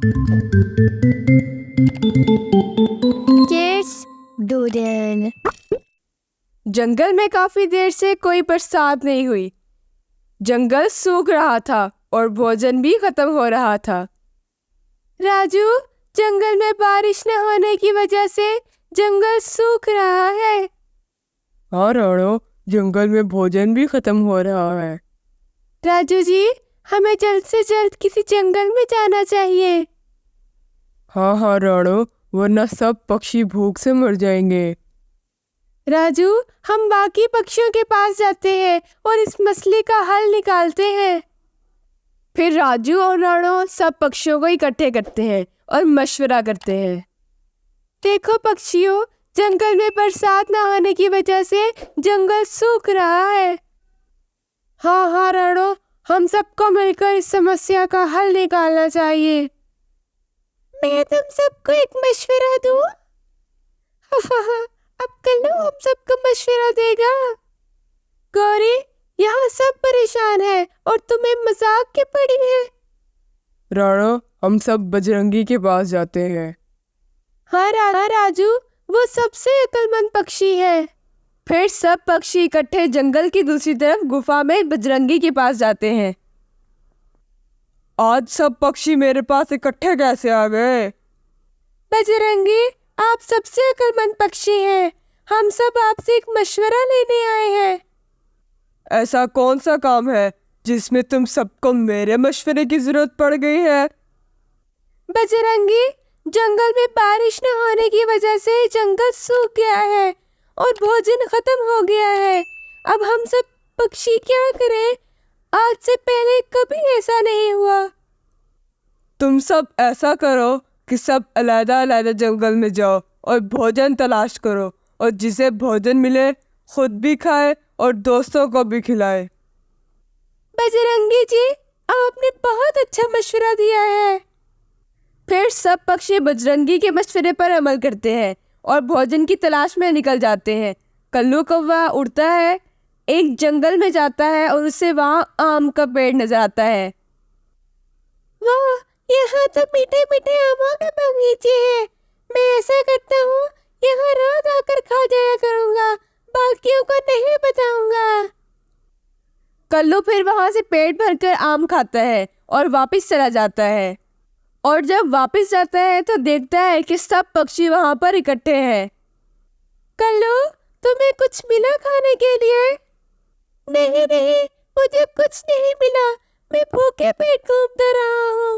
Yes, doodle. जंगल में काफी देर से कोई बरसात नहीं हुई। जंगल सूख रहा था और भोजन भी खत्म हो रहा था। राजू, जंगल में बारिश न होने की वजह से जंगल सूख रहा है। हाँ राणो, जंगल में भोजन भी खत्म हो रहा है। राजू जी, हमें जल्द से जल्द किसी जंगल में जाना चाहिए। हाँ राणो, वरना सब पक्षी भूख से मर जाएंगे। राजू, हम बाकी पक्षियों के पास जाते हैं और इस मसले का हल निकालते हैं। फिर राजू और राणो सब पक्षियों को इकट्ठे करते हैं और मशवरा करते हैं। देखो पक्षियों, जंगल में बरसात न होने की वजह से जंगल सूख रहा है। हाँ राणो, हम सबको मिलकर इस समस्या का हल निकालना चाहिए। मैं तुम सबको एक मशवरा दूं? अब कल्लू हम सबको मशवरा देगा। गौरी, यहाँ सब परेशान है और तुम्हें मजाक की पड़ी है। राणो, हम सब बजरंगी के पास जाते हैं। हाँ राजू, वो सबसे अक्लमंद पक्षी है। फिर सब पक्षी इकट्ठे जंगल की दूसरी तरफ गुफा में बजरंगी के पास जाते हैं। आज सब पक्षी मेरे पास इकट्ठे कैसे आ गए? बजरंगी, आप सबसे अक्लमंद पक्षी हैं। हम सब आपसे एक मशवरा लेने आए हैं। ऐसा कौन सा काम है जिसमें तुम सबको मेरे मशवरे की जरूरत पड़ गई है? बजरंगी, जंगल में बारिश न होने की वजह से जंगल सूख गया है और भोजन खत्म हो गया है। अब हम सब पक्षी क्या करें? आज से पहले कभी ऐसा नहीं हुआ। तुम सब ऐसा करो कि सब अलग-अलग जंगल में जाओ और भोजन तलाश करो, और जिसे भोजन मिले खुद भी खाए और दोस्तों को भी खिलाए। बजरंगी जी, आपने बहुत अच्छा मशवरा दिया है। फिर सब पक्षी बजरंगी के मशवरे पर अमल करते हैं और भोजन की तलाश में निकल जाते हैं। कल्लू कौवा उड़ता है, एक जंगल में जाता है और उसे वहाँ आम का पेड़ नजर आता है। वाह, यहाँ तो मीठे मीठे आमों के बगीचे हैं। मैं ऐसा करता हूँ, यहाँ रोज आकर खा जाया करूँगा, बाकियों को नहीं बताऊंगा। कल्लू फिर वहाँ से पेट भरकर आम खाता है और वापस चला जाता है। और जब वापस जाता है तो देखता है कि सब पक्षी वहाँ पर इकट्ठे हैं। कल्लू, तुम्हें कुछ मिला खाने के लिए? नहीं, मुझे कुछ नहीं मिला। मैं भूखे पेट घूमता रहा हूँ।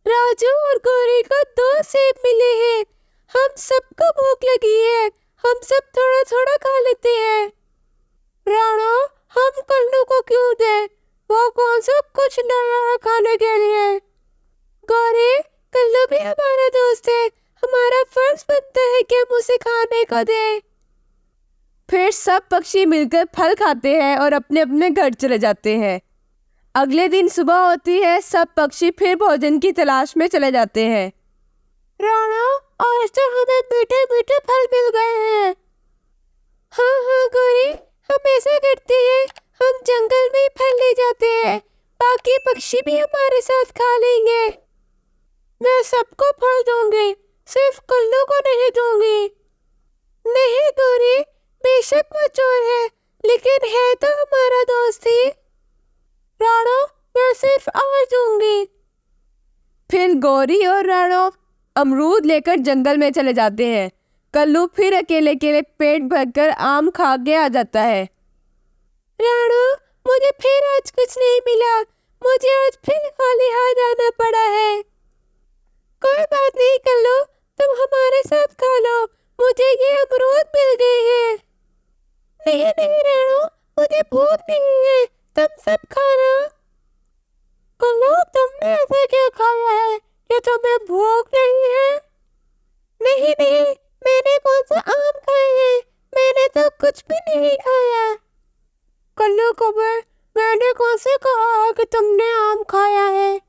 राजू और गौरी को 2 सेब मिले हैं। हम सबको भूख लगी है, हम सब थोड़ा थोड़ा खा लेते हैं। राणा, हम कल्लू को क्यों दें? वो कौन सा कुछ लाया है खाने के लिए? गौरी, कल्लू भी हमारा दोस्त है, हमारा फर्ज बनता है कि हम उसे खाने को दें। फिर सब पक्षी मिलकर फल खाते हैं और अपने अपने घर चले जाते हैं। अगले दिन सुबह होती है, सब पक्षी फिर भोजन की तलाश में चले जाते हैं। राणा, आज तो हमें मीठे मीठे फल मिल गए हैं। हाँ गौरी, हम ऐसा करते हैं, हम जंगल में फल ले जाते हैं, बाकी पक्षी भी हमारे साथ खा लेंगे। मैं सबको फल दूंगी, सिर्फ कल्लू को नहीं दूंगी। नहीं गौरी, बेशक वो चोर है, लेकिन है तो हमारा दोस्त ही। राणो, मैं सिर्फ आज दूंगी। फिर गौरी और राणो अमरूद लेकर जंगल में चले जाते हैं। कल्लू फिर अकेले अकेले पेट भरकर आम खा के आ जाता है। राणो, मुझे फिर आज कुछ नहीं मिला, मुझे आज फिर खाली हाथ आना पड़ा है। कोई बात नहीं कल्लू, तुम हमारे साथ खा लो, मुझे ये अमरूद मिल गए हैं। नहीं राणो, मुझे भूख नहीं है, तुम सब खाना। कल्लू, तुमने ऐसा क्या खाया है कि तुम्हें भूख नहीं है? नहीं, मैंने कौन सा आम खाए हैं, मैंने तो कुछ भी नहीं खाया। कल्लू कौवे, मैंने कौन से कहा कि तुमने आम खाया है?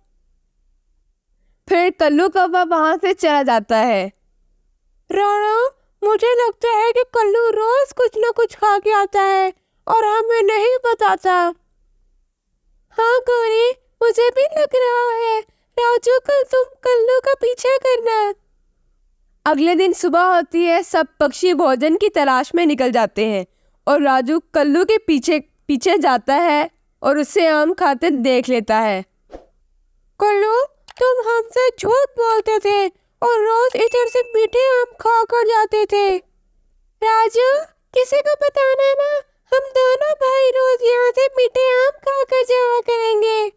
फिर कल्लू कौवा वहां से चला जाता है। राणा, मुझे लगता है कि कल्लू रोज कुछ न कुछ खा के आता है और हमें नहीं बताता। हाँ गौरी, मुझे भी लग रहा है राजू कल तुम कल्लू का पीछा करना। अगले दिन सुबह होती है, सब पक्षी भोजन की तलाश में निकल जाते हैं और राजू कल्लू के पीछे पीछे जाता है और उसे आम खाते देख लेता है। कल्लू, तुम हमसे झूठ बोलते थे और रोज इधर से मीठे आम खा कर जाते थे। राजू, किसी को बताना ना, हम दोनों भाई रोज यहाँ से मीठे आम खा कर जाया करेंगे।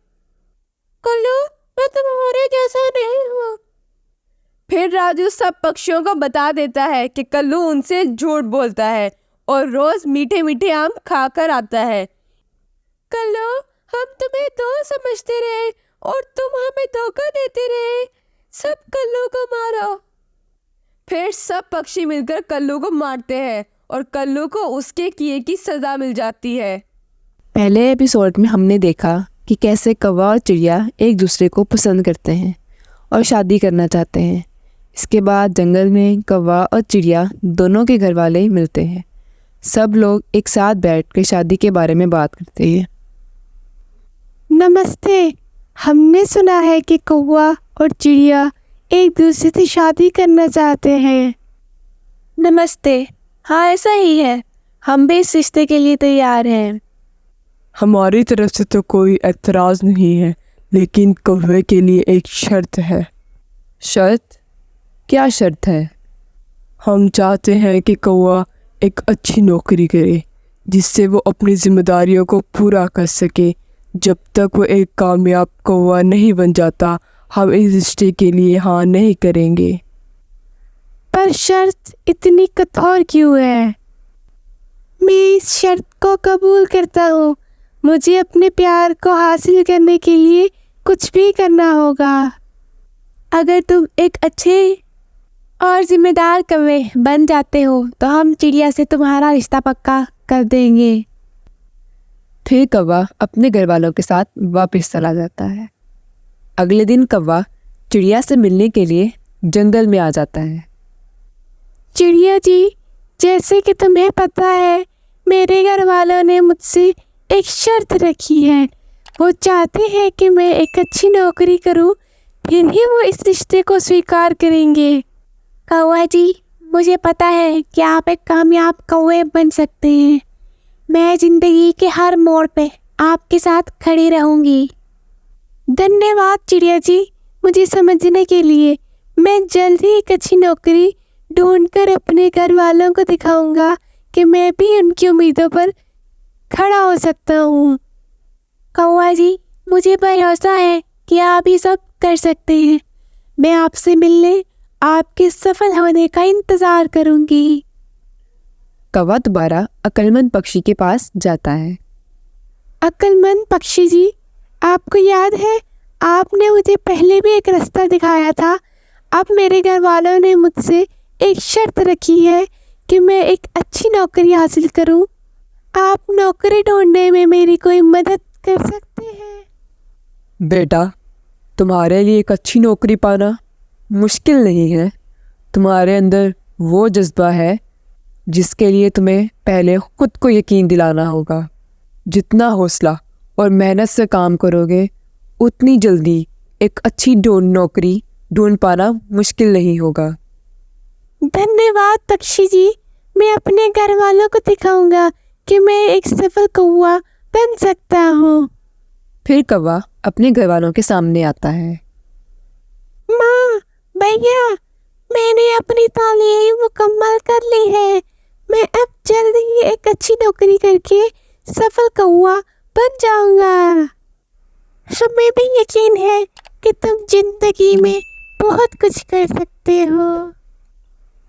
कल्लू, मैं तुम्हारे जैसा नहीं हूँ। फिर राजू सब पक्षियों को बता देता है कि कल्लू उनसे झूठ बोलता है और रोज मीठे मीठे आम खाकर आता है। कल्लू, हम तुम्हें दोस्त समझते रहे और तुम हमें धोखा देते रहे। सब कल्लू को मारो। फिर सब पक्षी मिलकर कल्लू को मारते हैं और कल्लू को उसके किए की सजा मिल जाती है। पहले एपिसोड में हमने देखा कि कैसे कौवा और चिड़िया एक दूसरे को पसंद करते हैं और शादी करना चाहते हैं। इसके बाद जंगल में कौवा और चिड़िया दोनों के घर वाले मिलते हैं। सब लोग एक साथ बैठकर शादी के बारे में बात करते हैं। नमस्ते, हमने सुना है कि कौवा और चिड़िया एक दूसरे से शादी करना चाहते हैं। नमस्ते। हाँ, ऐसा ही है। हम भी इस रिश्ते के लिए तैयार हैं। हमारी तरफ से तो कोई एतराज़ नहीं है, लेकिन कौवे के लिए एक शर्त है। शर्त? क्या शर्त है? हम चाहते हैं कि कौवा एक अच्छी नौकरी करे जिससे वो अपनी जिम्मेदारियों को पूरा कर सके। जब तक वो एक कामयाब कौवा नहीं बन जाता, हम इस रिश्ते के लिए हाँ नहीं करेंगे। पर शर्त इतनी कठोर क्यों है? मैं इस शर्त को कबूल करता हूँ। मुझे अपने प्यार को हासिल करने के लिए कुछ भी करना होगा। अगर तुम एक अच्छे और जिम्मेदार कौवे बन जाते हो तो हम चिड़िया से तुम्हारा रिश्ता पक्का कर देंगे। फिर कौवा अपने घर वालों के साथ वापस चला जाता है। अगले दिन कौवा चिड़िया से मिलने के लिए जंगल में आ जाता है। चिड़िया जी, जैसे कि तुम्हें पता है, मेरे घर वालों ने मुझसे एक शर्त रखी है। वो चाहते हैं कि मैं एक अच्छी नौकरी करूं, फिर ही वो इस रिश्ते को स्वीकार करेंगे। कौवा जी, मुझे पता है कि आप एक कामयाब कौवे बन सकते हैं। मैं ज़िंदगी के हर मोड़ पे आपके साथ खड़ी रहूंगी। धन्यवाद चिड़िया जी, मुझे समझने के लिए। मैं जल्द ही एक अच्छी नौकरी ढूंढकर अपने घर वालों को दिखाऊंगा कि मैं भी उनकी उम्मीदों पर खड़ा हो सकता हूँ। कौवा जी, मुझे भरोसा है कि आप ये सब कर सकते हैं। मैं आपसे मिलने, आपके सफल होने का इंतज़ार करूँगी। कौवा दोबारा अक्लमंद पक्षी के पास जाता है। अक्लमंद पक्षी जी, आपको याद है आपने मुझे पहले भी एक रास्ता दिखाया था। अब मेरे घर वालों ने मुझसे एक शर्त रखी है कि मैं एक अच्छी नौकरी हासिल करूं। आप नौकरी ढूंढने में मेरी कोई मदद कर सकते हैं? बेटा, तुम्हारे लिए एक अच्छी नौकरी पाना मुश्किल नहीं है। तुम्हारे अंदर वो जज्बा है जिसके लिए तुम्हें पहले खुद को यकीन दिलाना होगा। जितना हौसला और मेहनत से काम करोगे, उतनी जल्दी एक अच्छी नौकरी ढूंढ पाना मुश्किल नहीं होगा। धन्यवाद पक्षी जी, मैं अपने घर वालों को दिखाऊंगा कि मैं एक सफल कौवा बन सकता हूँ। फिर कौवा अपने घर वालों के सामने आता है। माँ, भैया, मैंने अपनी तालीम मुकम्मल कर ली है। मैं अब जल्द ही एक अच्छी नौकरी करके सफल कौवा बन जाऊंगा। हमें भी यकीन है कि तुम जिंदगी में बहुत कुछ कर सकते हो।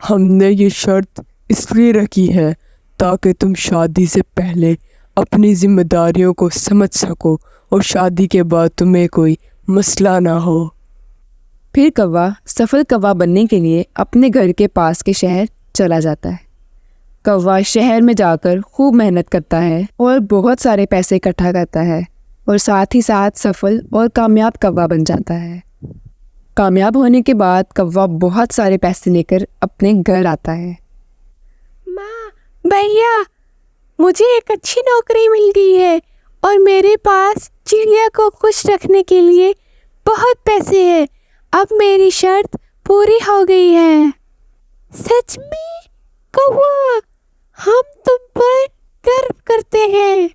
हमने ये शर्त इसलिए रखी है ताकि तुम शादी से पहले अपनी जिम्मेदारियों को समझ सको और शादी के बाद तुम्हें कोई मसला ना हो। फिर कौवा सफल कौवा बनने के लिए अपने घर के पास के शहर चला जाता है। कौवा शहर में जाकर खूब मेहनत करता है और बहुत सारे पैसे इकट्ठा करता है और साथ ही साथ सफल और कामयाब कौवा बन जाता है। कामयाब होने के बाद कौवा बहुत सारे पैसे लेकर अपने घर आता है। माँ, भैया, मुझे एक अच्छी नौकरी मिल गई है और मेरे पास चिड़िया को खुश रखने के लिए बहुत पैसे हैं। अब मेरी शर्त पूरी हो गई है। सच में कौवा, हम तुम पर गर्व करते हैं।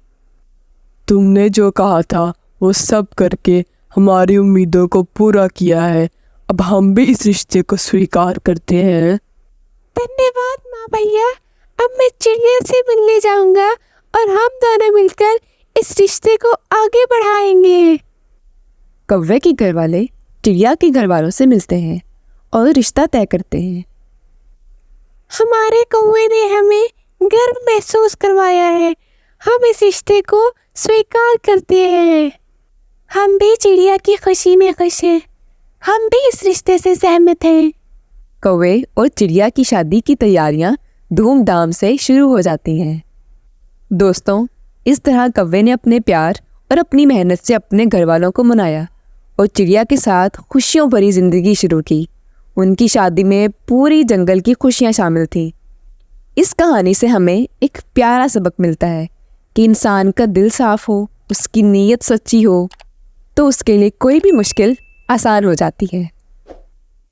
तुमने जो कहा था वो सब करके हमारी उम्मीदों को पूरा किया है। अब हम भी इस रिश्ते को स्वीकार करते हैं। धन्यवाद माँ भैया। अब मैं चिड़िया से मिलने जाऊंगा और हम दोनों मिलकर इस रिश्ते को आगे बढ़ाएंगे। कौवे के घर वाले चिड़िया के घर वालों से मिलते हैं और रिश्ता तय करते हैं। हमारे कौवे ने हमें गर्व महसूस करवाया है। हम इस रिश्ते को स्वीकार करते हैं। हम भी चिड़िया की खुशी में खुश हैं। हम भी इस रिश्ते से सहमत हैं। कौवे और चिड़िया की शादी की तैयारियां धूमधाम से शुरू हो जाती हैं। दोस्तों, इस तरह कौवे ने अपने प्यार और अपनी मेहनत से अपने घर वालों को मनाया और चिड़िया के साथ खुशियों भरी जिंदगी शुरू की। उनकी शादी में पूरी जंगल की खुशियां शामिल थीं। इस कहानी से हमें एक प्यारा सबक मिलता है कि इंसान का दिल साफ हो, उसकी नीयत सच्ची हो, तो उसके लिए कोई भी मुश्किल आसान हो जाती है।